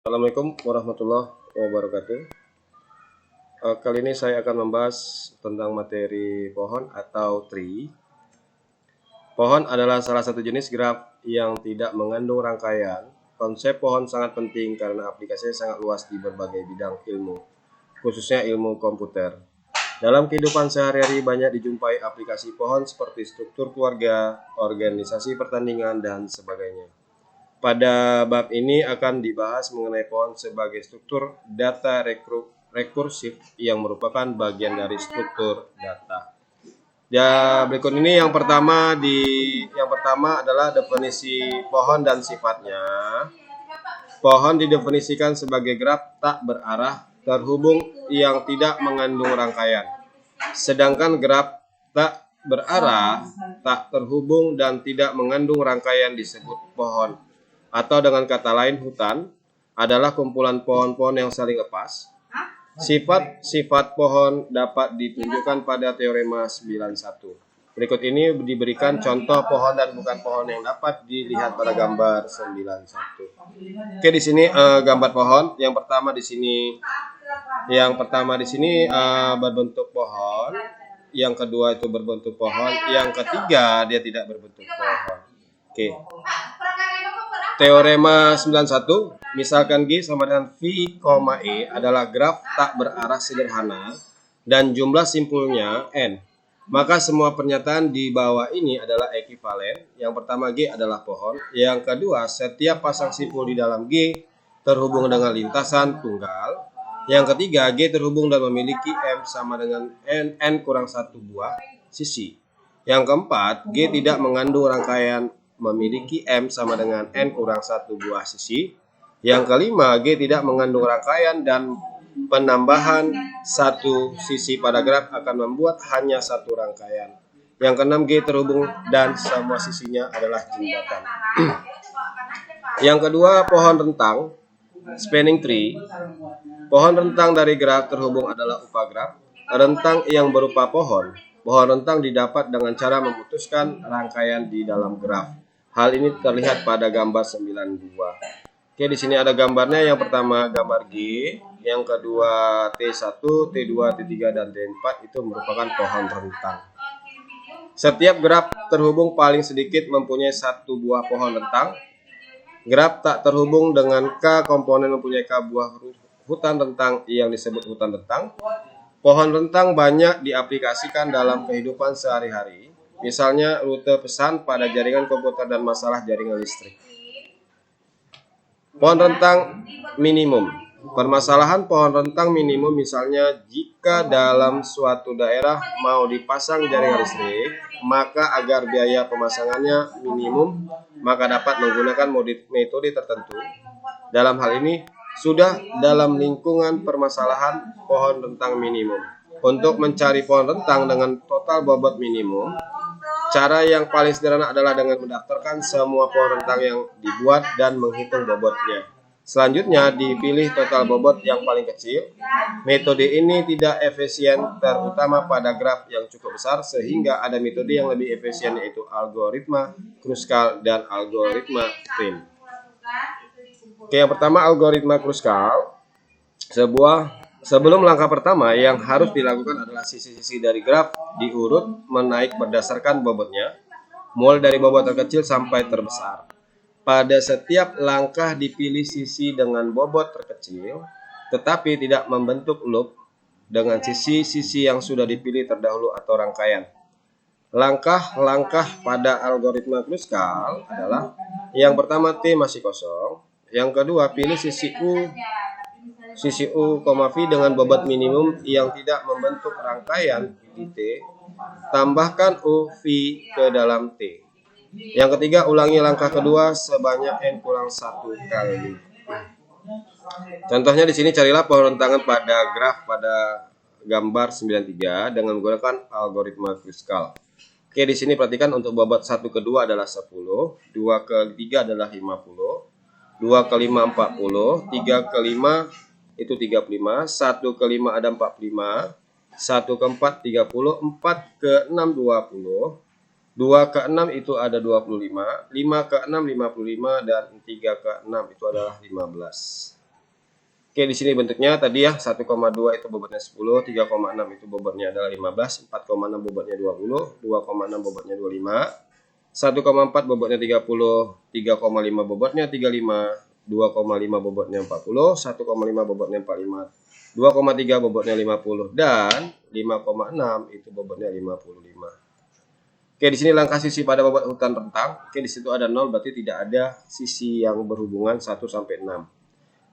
Assalamualaikum warahmatullahi wabarakatuh. Kali ini saya akan membahas tentang materi pohon atau tree. Pohon adalah salah satu jenis graf yang tidak mengandung rangkaian. Konsep pohon sangat penting karena aplikasinya sangat luas di berbagai bidang ilmu, khususnya ilmu komputer. Dalam kehidupan sehari-hari banyak dijumpai aplikasi pohon seperti struktur keluarga, organisasi pertandingan, dan sebagainya. Pada bab ini akan dibahas mengenai pohon sebagai struktur data rekursif yang merupakan bagian dari struktur data. Ya, berikut ini yang pertama adalah definisi pohon dan sifatnya. Pohon didefinisikan sebagai graf tak berarah terhubung yang tidak mengandung rangkaian. Sedangkan graf tak berarah, tak terhubung dan tidak mengandung rangkaian disebut pohon. Atau dengan kata lain hutan adalah kumpulan pohon-pohon yang saling lepas. Sifat-sifat pohon dapat ditunjukkan pada teorema 91. Berikut ini diberikan contoh pohon dan bukan pohon yang dapat dilihat pada gambar 91. Oke, di sini gambar pohon. Yang pertama di sini berbentuk pohon. Yang kedua itu berbentuk pohon. Yang ketiga dia tidak berbentuk pohon. Oke. Teorema 91, misalkan G sama dengan V, E adalah graf tak berarah sederhana dan jumlah simpulnya N. Maka semua pernyataan di bawah ini adalah ekuivalen. Yang pertama G adalah pohon. Yang kedua, setiap pasang simpul di dalam G terhubung dengan lintasan tunggal. Yang ketiga, G terhubung dan memiliki M sama dengan N kurang 1 buah sisi. Yang keempat, G tidak mengandung rangkaian memiliki M sama dengan N kurang 1 buah sisi. Yang kelima, G tidak mengandung rangkaian dan penambahan satu sisi pada graf akan membuat hanya satu rangkaian. Yang keenam, G terhubung dan semua sisinya adalah jembatan. Yang kedua, pohon rentang, spanning tree. Pohon rentang dari graf terhubung adalah upagraf. Rentang yang berupa pohon. Pohon rentang didapat dengan cara memutuskan rangkaian di dalam graf. Hal ini terlihat pada gambar 92. Oke, di sini ada gambarnya. Yang pertama gambar G, yang kedua T1, T2, T3 dan T4 itu merupakan pohon rentang. Setiap graf terhubung paling sedikit mempunyai satu buah pohon rentang. Graf tak terhubung dengan K komponen mempunyai K buah hutan rentang yang disebut hutan rentang. Pohon rentang banyak diaplikasikan dalam kehidupan sehari-hari. Misalnya rute pesan pada jaringan komputer dan masalah jaringan listrik. Pohon rentang minimum. Permasalahan pohon rentang minimum misalnya jika dalam suatu daerah mau dipasang jaringan listrik, maka agar biaya pemasangannya minimum, maka dapat menggunakan metode tertentu. Dalam hal ini, sudah dalam lingkungan permasalahan pohon rentang minimum. Untuk mencari pohon rentang dengan total bobot minimum, cara yang paling sederhana adalah dengan mendaftarkan semua pohon rentang yang dibuat dan menghitung bobotnya. Selanjutnya dipilih total bobot yang paling kecil. Metode ini tidak efisien terutama pada graf yang cukup besar sehingga ada metode yang lebih efisien yaitu algoritma Kruskal dan algoritma Prim. Oke, yang pertama algoritma Kruskal. Sebelum langkah pertama yang harus dilakukan adalah sisi-sisi dari graf diurut menaik berdasarkan bobotnya, mulai dari bobot terkecil sampai terbesar. Pada setiap langkah dipilih sisi dengan bobot terkecil, tetapi tidak membentuk loop dengan sisi-sisi yang sudah dipilih terdahulu atau rangkaian. Langkah-langkah pada algoritma Kruskal adalah yang pertama T masih kosong, yang kedua pilih sisi U, V dengan bobot minimum yang tidak membentuk rangkaian di T, tambahkan U, V ke dalam T. Yang ketiga, ulangi langkah kedua sebanyak N kurang 1 kali. Contohnya di sini carilah pohon rentangan pada graf pada gambar 93 dengan menggunakan algoritma Kruskal. Oke, di sini perhatikan untuk bobot 1 ke 2 adalah 10, 2 ke 3 adalah 50, 2 ke 5 40, 3 ke 5 itu 35, 1 ke 5 ada 45, 1 ke 4 30, 4 ke 6 20, 2 ke 6 itu ada 25, 5 ke 6 55, dan 3 ke 6 itu adalah 15. Oke, di sini bentuknya tadi ya 1,2 itu bobotnya 10, 3,6 itu bobotnya adalah 15, 4,6 bobotnya 20, 2,6 bobotnya 25, 1,4 bobotnya 30, 3,5 bobotnya 35, 2,5 bobotnya 40, 1,5 bobotnya 45, 2,3 bobotnya 50 dan 5,6 itu bobotnya 55. Oke, di sini langkah sisi pada bobot hutan rentang. Oke, di situ ada 0 berarti tidak ada sisi yang berhubungan 1 sampai 6.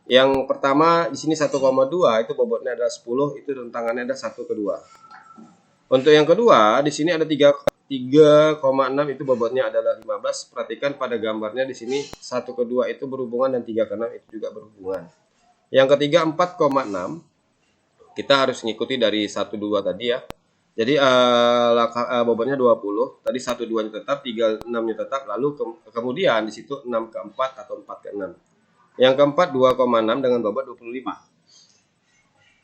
Yang pertama di sini 1,2 itu bobotnya adalah 10, itu rentangannya ada 1 ke 2. Untuk yang kedua di sini ada 3,6 itu bobotnya adalah 15. Perhatikan pada gambarnya di sini 1 ke 2 itu berhubungan dan 3 ke 6 itu juga berhubungan. Yang ketiga 4,6 kita harus mengikuti dari 1 2 tadi ya. Jadi bobotnya 20, tadi 1 2-nya tetap, 3 6-nya tetap, lalu kemudian di situ 6 ke 4 atau 4 ke 6. Yang keempat 2,6 dengan bobot 25.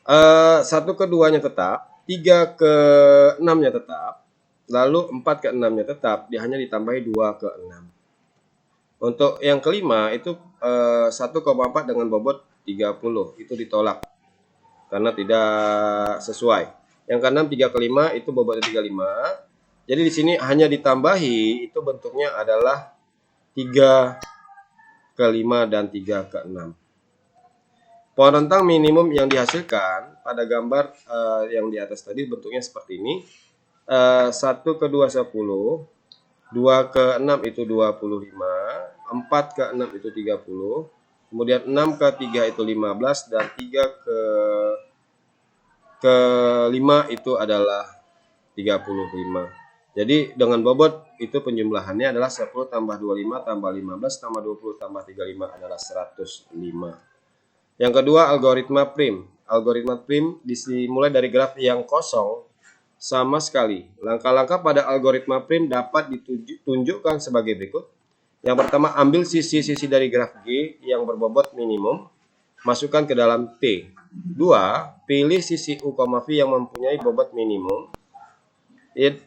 1 ke 2-nya tetap, 3 ke 6-nya tetap, lalu 4 ke 6-nya tetap, dia hanya ditambahi 2 ke 6. Untuk yang kelima itu 1,4 dengan bobot 30, itu ditolak karena tidak sesuai. Yang keenam 3 ke 5 itu bobotnya 35. Jadi di sini hanya ditambahi, itu bentuknya adalah 3 ke 5 dan 3 ke 6. Pohon rentang minimum yang dihasilkan pada gambar yang di atas tadi bentuknya seperti ini. 1 ke 2 10, 2 ke 6 itu 25, 4 ke 6 itu 30, kemudian 6 ke 3 itu 15 dan 3 ke 5 itu adalah 35. Jadi dengan bobot itu penjumlahannya adalah 10 tambah 25 tambah 15 tambah 20 tambah 35 adalah 105. Yang kedua algoritma prim. Algoritma prim dimulai dari graf yang kosong sama sekali. Langkah-langkah pada algoritma prim dapat ditunjukkan sebagai berikut. Yang pertama, ambil sisi-sisi dari graf G yang berbobot minimum, masukkan ke dalam T. 2. Pilih sisi U, V yang mempunyai bobot minimum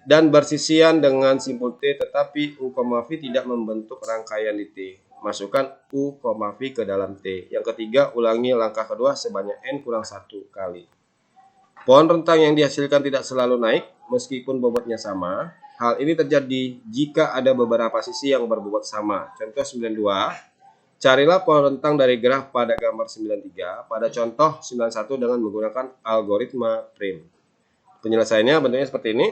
dan bersisian dengan simpul T, tetapi U, V tidak membentuk rangkaian di T. Masukkan U, V ke dalam T. Yang ketiga, ulangi langkah kedua sebanyak N kurang 1 kali. Pohon rentang yang dihasilkan tidak selalu naik meskipun bobotnya sama. Hal ini terjadi jika ada beberapa sisi yang berbobot sama. Contoh 92. Carilah pohon rentang dari graf pada gambar 93 pada contoh 91 dengan menggunakan algoritma prim. Penyelesaiannya bentuknya seperti ini.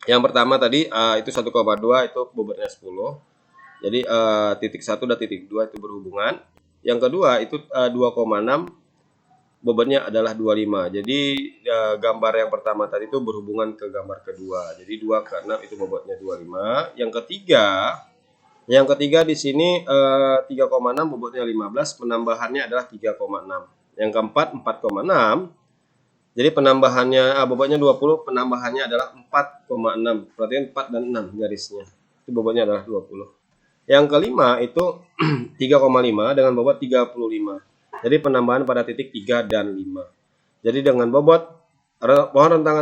Yang pertama tadi itu 1,2 itu bobotnya 10. Jadi titik 1 dan titik 2 itu berhubungan. Yang kedua itu 2,6 bobotnya adalah 25. Jadi gambar yang pertama tadi itu berhubungan ke gambar kedua. Jadi 2 ke 6 itu bobotnya 25. Yang ketiga di sini 3,6 bobotnya 15, penambahannya adalah 3,6. Yang keempat 4,6. Jadi penambahannya bobotnya 20, penambahannya adalah 4,6. Perhatikan 4 dan 6 garisnya. Itu bobotnya adalah 20. Yang kelima itu 3,5 dengan bobot 35. Jadi penambahan pada titik 3 dan 5. Jadi dengan bobot pohon rentangan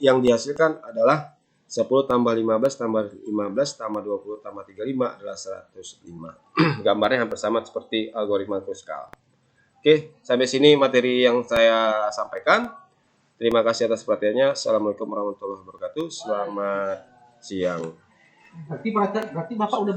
yang dihasilkan adalah 10 tambah 15 tambah 15 tambah 20 tambah 35 adalah 105. Gambarnya hampir sama seperti algoritma Kruskal. Oke, sampai sini materi yang saya sampaikan. Terima kasih atas perhatiannya. Assalamualaikum warahmatullahi wabarakatuh. Selamat siang. Berarti Bapak udah